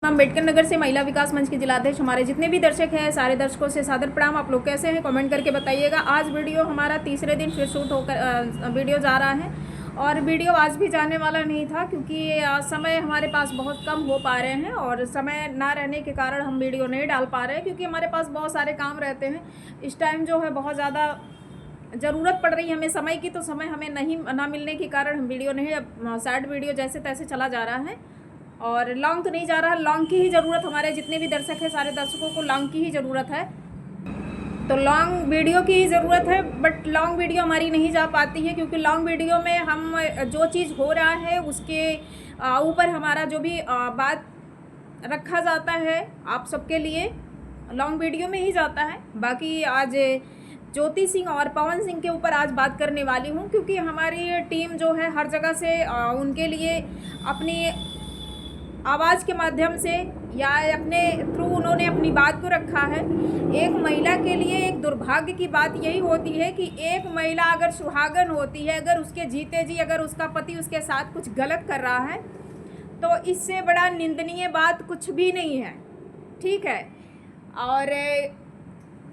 अम्बेडकर नगर से महिला विकास मंच के जिलाध्यक्ष। हमारे जितने भी दर्शक हैं सारे दर्शकों से सादर प्रणाम। आप लोग कैसे हैं कमेंट करके बताइएगा। आज वीडियो हमारा तीसरे दिन फिर शूट होकर वीडियो जा रहा है और वीडियो आज भी जाने वाला नहीं था क्योंकि समय हमारे पास बहुत कम हो पा रहे हैं और समय ना रहने के कारण हम वीडियो नहीं डाल पा रहे हैं क्योंकि हमारे पास बहुत सारे काम रहते हैं। इस टाइम जो है बहुत ज़्यादा ज़रूरत पड़ रही है हमें समय की, तो समय हमें नहीं ना मिलने के कारण हम वीडियो नहीं, शॉर्ट वीडियो जैसे तैसे चला जा रहा है और लॉन्ग तो नहीं जा रहा है। लॉन्ग की ही ज़रूरत, हमारे जितने भी दर्शक हैं सारे दर्शकों को लॉन्ग की ही ज़रूरत है, तो लॉन्ग वीडियो की ही ज़रूरत है। बट लॉन्ग वीडियो हमारी नहीं जा पाती है क्योंकि लॉन्ग वीडियो में हम जो चीज़ हो रहा है उसके ऊपर हमारा जो भी बात रखा जाता है आप सबके लिए लॉन्ग वीडियो में ही जाता है। बाकी आज ज्योति सिंह और पवन सिंह के ऊपर आज बात करने वाली हूँ क्योंकि हमारी टीम जो है हर जगह से उनके लिए अपनी आवाज़ के माध्यम से या अपने थ्रू उन्होंने अपनी बात को रखा है। एक महिला के लिए एक दुर्भाग्य की बात यही होती है कि एक महिला अगर सुहागन होती है, अगर उसके जीते जी अगर उसका पति उसके साथ कुछ गलत कर रहा है तो इससे बड़ा निंदनीय बात कुछ भी नहीं है, ठीक है। और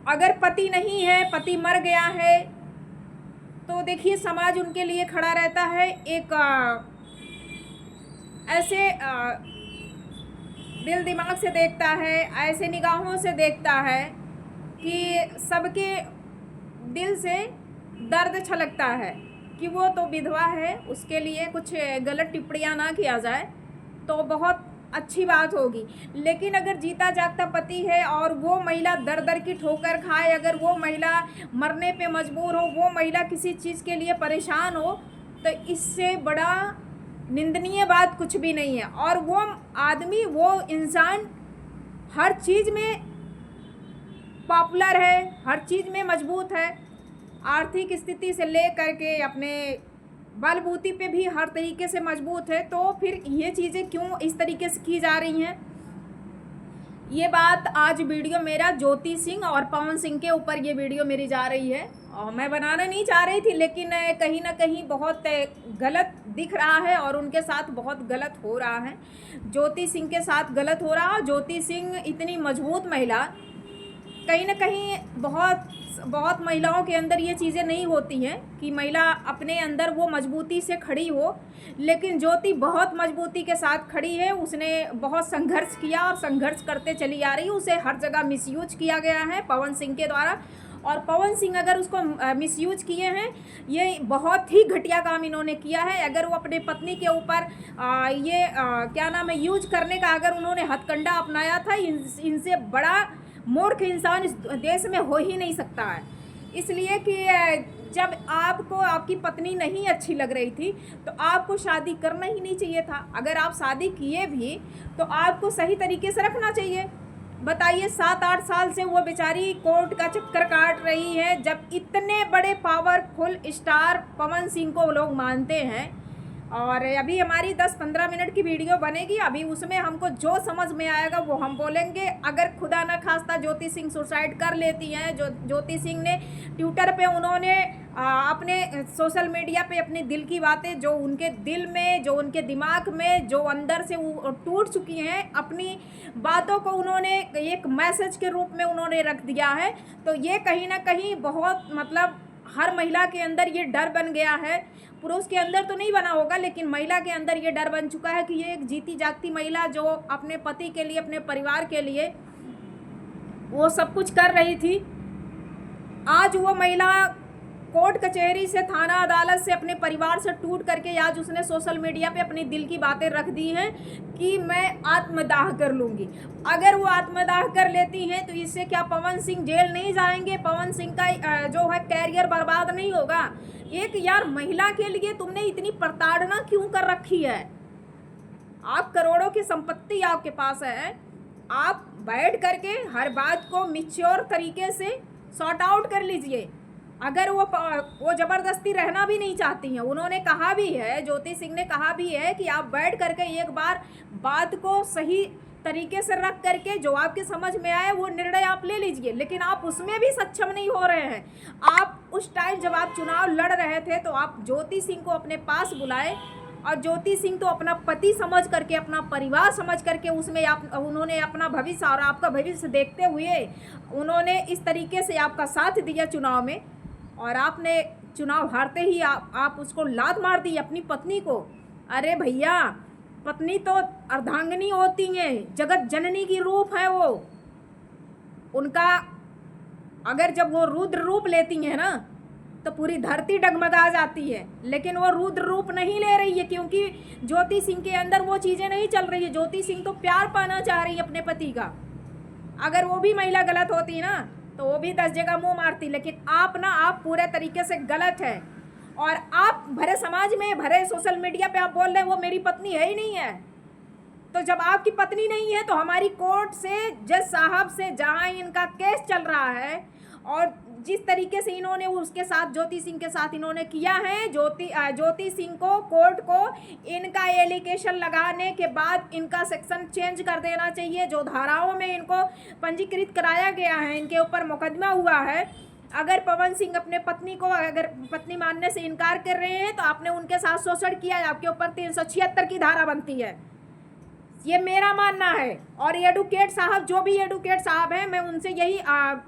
अगर पति नहीं है, पति मर गया है, तो देखिए समाज उनके लिए खड़ा रहता है। एक ऐसे दिल दिमाग से देखता है, ऐसे निगाहों से देखता है कि सबके दिल से दर्द छलकता है कि वो तो विधवा है, उसके लिए कुछ गलत टिप्पणियाँ ना किया जाए तो बहुत अच्छी बात होगी। लेकिन अगर जीता जागता पति है और वो महिला दर दर की ठोकर खाए, अगर वो महिला मरने पे मजबूर हो, वो महिला किसी चीज़ के लिए परेशान हो, तो इससे बड़ा निंदनीय बात कुछ भी नहीं है। और वो आदमी, वो इंसान हर चीज़ में पॉपुलर है, हर चीज़ में मजबूत है, आर्थिक स्थिति से ले करके अपने बलबूती पे भी हर तरीके से मजबूत है। तो फिर ये चीज़ें क्यों इस तरीके से की जा रही हैं? ये बात आज वीडियो मेरा ज्योति सिंह और पवन सिंह के ऊपर ये वीडियो मेरी जा रही है और मैं बनाना नहीं चाह रही थी, लेकिन कहीं ना कहीं बहुत गलत दिख रहा है और उनके साथ बहुत गलत हो रहा है। ज्योति सिंह के साथ गलत हो रहा है। ज्योति सिंह इतनी मजबूत महिला, कहीं ना कहीं बहुत महिलाओं के अंदर ये चीज़ें नहीं होती हैं कि महिला अपने अंदर वो मजबूती से खड़ी हो, लेकिन ज्योति बहुत मजबूती के साथ खड़ी है। उसने बहुत संघर्ष किया और संघर्ष करते चली आ रही है। उसे हर जगह मिसयूज किया गया है पवन सिंह के द्वारा, और पवन सिंह अगर उसको मिसयूज किए हैं, ये बहुत ही घटिया काम इन्होंने किया है। अगर वो अपने पत्नी के ऊपर क्या नाम है, यूज करने का अगर उन्होंने हथकंडा अपनाया था, इनसे बड़ा मूर्ख इंसान इस देश में हो ही नहीं सकता है। इसलिए कि जब आपको आपकी पत्नी नहीं अच्छी लग रही थी तो आपको शादी करना ही नहीं चाहिए था। अगर आप शादी किए भी तो आपको सही तरीके से रखना चाहिए। बताइए, 7-8 साल से वो बेचारी कोर्ट का चक्कर काट रही है, जब इतने बड़े पावरफुल स्टार पवन सिंह को लोग मानते हैं। और अभी हमारी 10-15 मिनट की वीडियो बनेगी, अभी उसमें हमको जो समझ में आएगा वो हम बोलेंगे। अगर खुदा न खास्ता ज्योति सिंह सुसाइड कर लेती हैं, जो ज्योति सिंह ने ट्विटर पे उन्होंने अपने सोशल मीडिया पे अपने दिल की बातें, जो उनके दिल में, जो उनके दिमाग में, जो अंदर से वो टूट चुकी हैं, अपनी बातों को उन्होंने एक मैसेज के रूप में उन्होंने रख दिया है। तो ये कहीं ना कहीं बहुत, मतलब हर महिला के अंदर ये डर बन गया है। पुरुष के अंदर तो नहीं बना होगा, लेकिन महिला के अंदर ये डर बन चुका है कि ये एक जीती जागती महिला जो अपने पति के लिए, अपने परिवार के लिए वो सब कुछ कर रही थी, आज वो महिला कोर्ट कचहरी से, थाना अदालत से, अपने परिवार से टूट करके आज उसने सोशल मीडिया पे अपने दिल की बातें रख दी हैं कि मैं आत्मदाह कर लूँगी। अगर वो आत्मदाह कर लेती हैं तो इससे क्या पवन सिंह जेल नहीं जाएंगे? पवन सिंह का जो है कैरियर बर्बाद नहीं होगा? एक यार महिला के लिए तुमने इतनी प्रताड़ना क्यों कर रखी है? आप करोड़ों की संपत्ति आपके पास है, आप बैठ करके हर बात को मिच्योर तरीके से सॉर्ट आउट कर लीजिए। अगर वो ज़बरदस्ती रहना भी नहीं चाहती हैं, उन्होंने कहा भी है, ज्योति सिंह ने कहा भी है कि आप बैठ करके एक बार बात को सही तरीके से रख करके जो आपके समझ में आए वो निर्णय आप ले लीजिए, लेकिन आप उसमें भी सक्षम नहीं हो रहे हैं। आप उस टाइम जब आप चुनाव लड़ रहे थे तो आप ज्योति सिंह को अपने पास बुलाए और ज्योति सिंह तो अपना पति समझ करके, अपना परिवार समझ करके उसमें उन्होंने अपना भविष्य और आपका भविष्य देखते हुए उन्होंने इस तरीके से आपका साथ दिया चुनाव में, और आपने चुनाव हारते ही आप उसको लात मार दी अपनी पत्नी को। अरे भैया, पत्नी तो अर्धांगिनी होती हैं, जगत जननी की रूप है वो। उनका अगर जब वो रुद्र रूप लेती हैं ना तो पूरी धरती डगमगा जाती है, लेकिन वो रुद्र रूप नहीं ले रही है, क्योंकि ज्योति सिंह के अंदर वो चीज़ें नहीं चल रही है। ज्योति सिंह तो प्यार पाना चाह रही है अपने पति का। अगर वो भी महिला गलत होती ना तो वो भी 10 जगह मुंह मारती, लेकिन आप पूरे तरीके से गलत है। और आप भरे समाज में, भरे सोशल मीडिया पे आप बोल रहे हैं वो मेरी पत्नी है ही नहीं है। तो जब आपकी पत्नी नहीं है तो हमारी कोर्ट से, जज साहब से जहाँ इनका केस चल रहा है और जिस तरीके से इन्होंने उसके साथ, ज्योति सिंह के साथ इन्होंने किया है, ज्योति सिंह को, कोर्ट को इनका एलिगेशन लगाने के बाद इनका सेक्शन चेंज कर देना चाहिए। जो धाराओं में इनको पंजीकृत कराया गया है, इनके ऊपर मुकदमा हुआ है। अगर पवन सिंह अपने पत्नी को अगर पत्नी मानने से इनकार कर रहे हैं तो आपने उनके साथ शोषण किया है, आपके ऊपर 376 की धारा बनती है, ये मेरा मानना है। और एडवोकेट साहब, जो भी एडवोकेट साहब हैं, मैं उनसे यही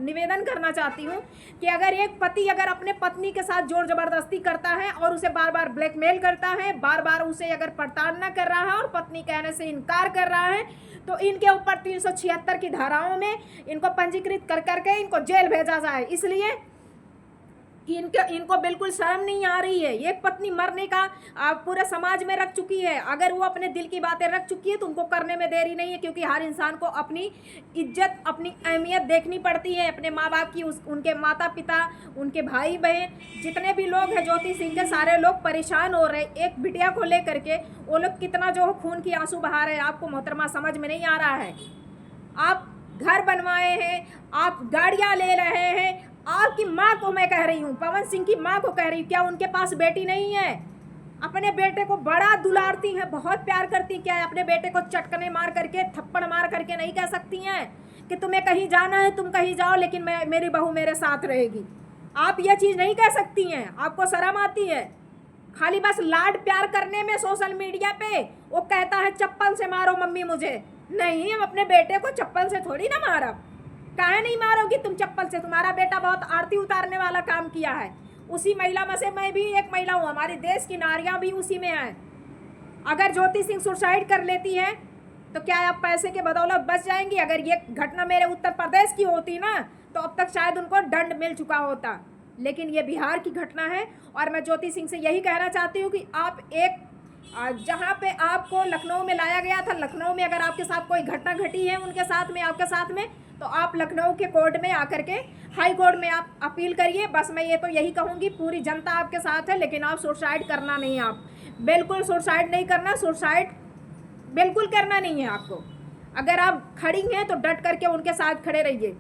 निवेदन करना चाहती हूँ कि अगर एक पति अगर अपने पत्नी के साथ जोर जबरदस्ती करता है और उसे बार बार ब्लैकमेल करता है, बार बार उसे अगर प्रताड़ना कर रहा है और पत्नी कहने से इनकार कर रहा है, तो इनके ऊपर 376 की धाराओं में इनको पंजीकृत कर करके इनको जेल भेजा जाए, इसलिए कि इनको बिल्कुल शर्म नहीं आ रही है। एक पत्नी मरने का पूरे समाज में रख चुकी है। अगर वो अपने दिल की बातें रख चुकी है तो उनको करने में देरी नहीं है, क्योंकि हर इंसान को अपनी इज्जत, अपनी अहमियत देखनी पड़ती है, अपने माँ बाप की, उनके माता पिता, उनके भाई बहन, जितने भी लोग हैं ज्योति सिंह के, सारे लोग परेशान हो रहे हैं एक बिटिया को लेकर के। वो लोग कितना जो खून की आंसू बहा रहे हैं, आपको मोहतरमा समझ में नहीं आ रहा है। आप घर बनवाए हैं, आप गाड़ियाँ ले रहे हैं। आपकी माँ को मैं कह रही हूँ, पवन सिंह की माँ को कह रही हूँ, क्या उनके पास बेटी नहीं है? अपने बेटे को बड़ा दुलारती हैं, बहुत प्यार करती। क्या अपने बेटे को चटकने मार करके, थप्पड़ मार करके नहीं कह सकती हैं कि तुम्हें कहीं जाना है तुम कहीं जाओ, लेकिन मेरी बहू मेरे साथ रहेगी? आप ये चीज़ नहीं कह सकती हैं, आपको शर्म आती है। खाली बस लाड प्यार करने में सोशल मीडिया पे वो कहता है चप्पल से मारो मम्मी मुझे। नहीं, हम अपने बेटे को चप्पल से थोड़ी ना मारा। काहे नहीं मारोगी तुम चप्पल से? तुम्हारा बेटा बहुत आरती उतारने वाला काम किया है। उसी महिला में से मैं भी एक महिला हूँ, हमारे देश की नारियाँ भी उसी में हैं। अगर ज्योति सिंह सुसाइड कर लेती है तो क्या आप पैसे के बदौलत बच जाएंगी? अगर ये घटना मेरे उत्तर प्रदेश की होती ना तो अब तक शायद उनको दंड मिल चुका होता, लेकिन ये बिहार की घटना है। और मैं ज्योति सिंह से यही कहना चाहती हूँ कि आप एक, जहाँ पे आपको लखनऊ में लाया गया था, लखनऊ में अगर आपके साथ कोई घटना घटी है उनके साथ में, आपके साथ में, तो आप लखनऊ के कोर्ट में आकर के, हाई कोर्ट में आप अपील करिए। बस मैं ये तो यही कहूँगी, पूरी जनता आपके साथ है, लेकिन आप सुसाइड करना नहीं, आप बिल्कुल सुसाइड नहीं करना, सुसाइड बिल्कुल करना नहीं है आपको। अगर आप खड़ी हैं तो डट करके उनके साथ खड़े रहिए।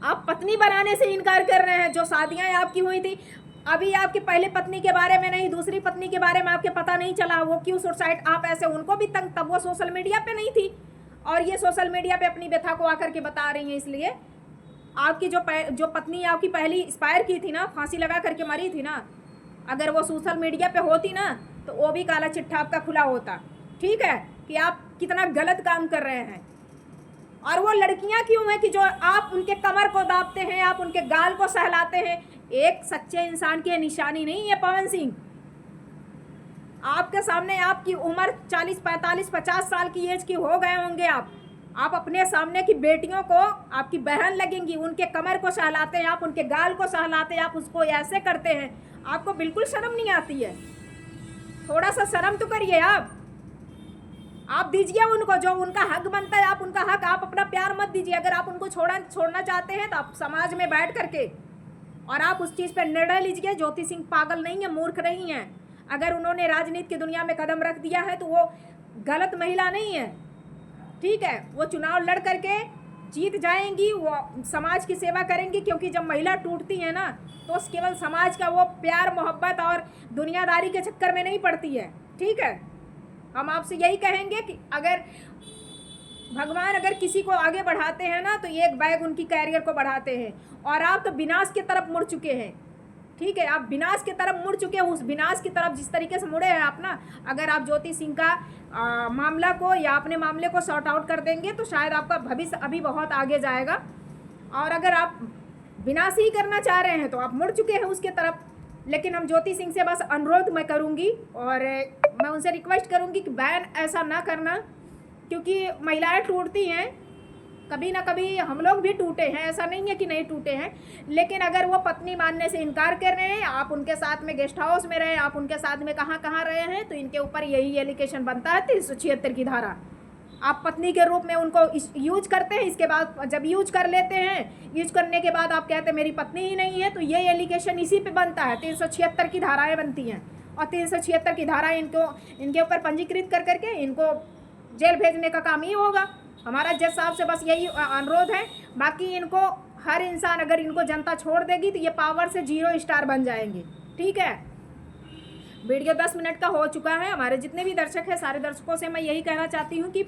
आप पत्नी बनाने से इनकार कर रहे हैं। जो शादियाँ आपकी हुई थी, अभी आपकी पहले पत्नी के बारे में नहीं, दूसरी पत्नी के बारे में आपके पता नहीं चला, वो क्यों सुसाइड? आप ऐसे उनको भी तंग, तब वो सोशल मीडिया पे नहीं थी, और ये सोशल मीडिया पे अपनी व्यथा को आकर के बता रही हैं। इसलिए आपकी जो पत्नी आपकी पहली एक्सपायर की थी ना, फांसी लगा करके मरी थी ना, अगर वो सोशल मीडिया पे होती ना तो वो भी काला चिट्ठा आपका खुला होता। ठीक है कि आप कितना गलत काम कर रहे हैं। और वो लड़कियां क्यों हैं कि जो आप उनके कमर को दाबते हैं, आप उनके गाल को सहलाते हैं? एक सच्चे इंसान की निशानी नहीं है पवन सिंह। आपके सामने आपकी उम्र 40, 45, 50 साल की एज की हो गए होंगे आप अपने सामने की बेटियों को, आपकी बहन लगेंगी, उनके कमर को सहलाते हैं, आप उनके गाल को सहलाते हैं, आप उसको ऐसे करते हैं। आपको बिल्कुल शर्म नहीं आती है? थोड़ा सा शर्म तो करिए। आप दीजिए उनको जो उनका हक बनता है, आप उनका हक, आप अपना प्यार मत दीजिए। अगर आप उनको छोड़ना चाहते हैं तो आप समाज में बैठ करके और आप उस चीज़ पर निर्णय लीजिए। ज्योति सिंह पागल नहीं है, मूर्ख नहीं है। अगर उन्होंने राजनीति की दुनिया में कदम रख दिया है तो वो गलत महिला नहीं है। ठीक है, वो चुनाव लड़ करके जीत जाएंगी, वो समाज की सेवा करेंगी, क्योंकि जब महिला टूटती है ना तो केवल समाज का वो प्यार, मोहब्बत और दुनियादारी के चक्कर में नहीं पड़ती है। ठीक है, हम आपसे यही कहेंगे कि अगर भगवान अगर किसी को आगे बढ़ाते हैं ना तो एक बैग उनकी कैरियर को बढ़ाते हैं, और आप तो विनाश की तरफ मुड़ चुके हैं। ठीक है, आप विनाश की तरफ मुड़ चुके हो। उस विनाश की तरफ जिस तरीके से मुड़े हैं आप ना, अगर आप ज्योति सिंह का मामला को या अपने मामले को सॉर्ट आउट कर देंगे तो शायद आपका भविष्य अभी बहुत आगे जाएगा। और अगर आप विनाश ही करना चाह रहे हैं तो आप मुड़ चुके हैं उसके तरफ। लेकिन हम ज्योति सिंह से बस अनुरोध मैं करूंगी और मैं उनसे रिक्वेस्ट करूंगी कि बैन ऐसा ना करना, क्योंकि महिलाएं टूटती हैं, कभी ना कभी हम लोग भी टूटे हैं, ऐसा नहीं है कि नहीं टूटे हैं। लेकिन अगर वो पत्नी मानने से इनकार कर रहे हैं, आप उनके साथ में गेस्ट हाउस में रहे, आप उनके साथ में कहाँ कहाँ रहे हैं, तो इनके ऊपर यही एलिगेशन बनता है 376 की धारा। आप पत्नी के रूप में उनको यूज करते हैं, इसके बाद जब यूज कर लेते हैं, यूज करने के बाद आप कहते हैं मेरी पत्नी ही नहीं है, तो ये एलिगेशन इसी पे बनता है। 376 की धाराएं बनती हैं और 376 की धाराएं इनके ऊपर पंजीकृत कर करके इनको जेल भेजने का काम ही होगा। हमारा जज साहब से बस यही अनुरोध है। बाकी इनको हर इंसान, अगर इनको जनता छोड़ देगी तो ये पावर से 0 स्टार बन जाएंगे। ठीक है, वीडियो 10 मिनट का हो चुका है। हमारे जितने भी दर्शक हैं, सारे दर्शकों से मैं यही कहना चाहती हूँ कि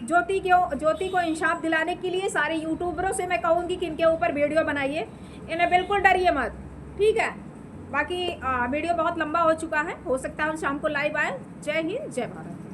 ज्योति को इंसाफ दिलाने के लिए सारे यूट्यूबरों से मैं कहूँगी कि इनके ऊपर वीडियो बनाइए, इन्हें बिल्कुल डरिए मत। ठीक है, बाकी वीडियो बहुत लंबा हो चुका है, हो सकता है हम शाम को लाइव आए। जय हिंद, जय भारत।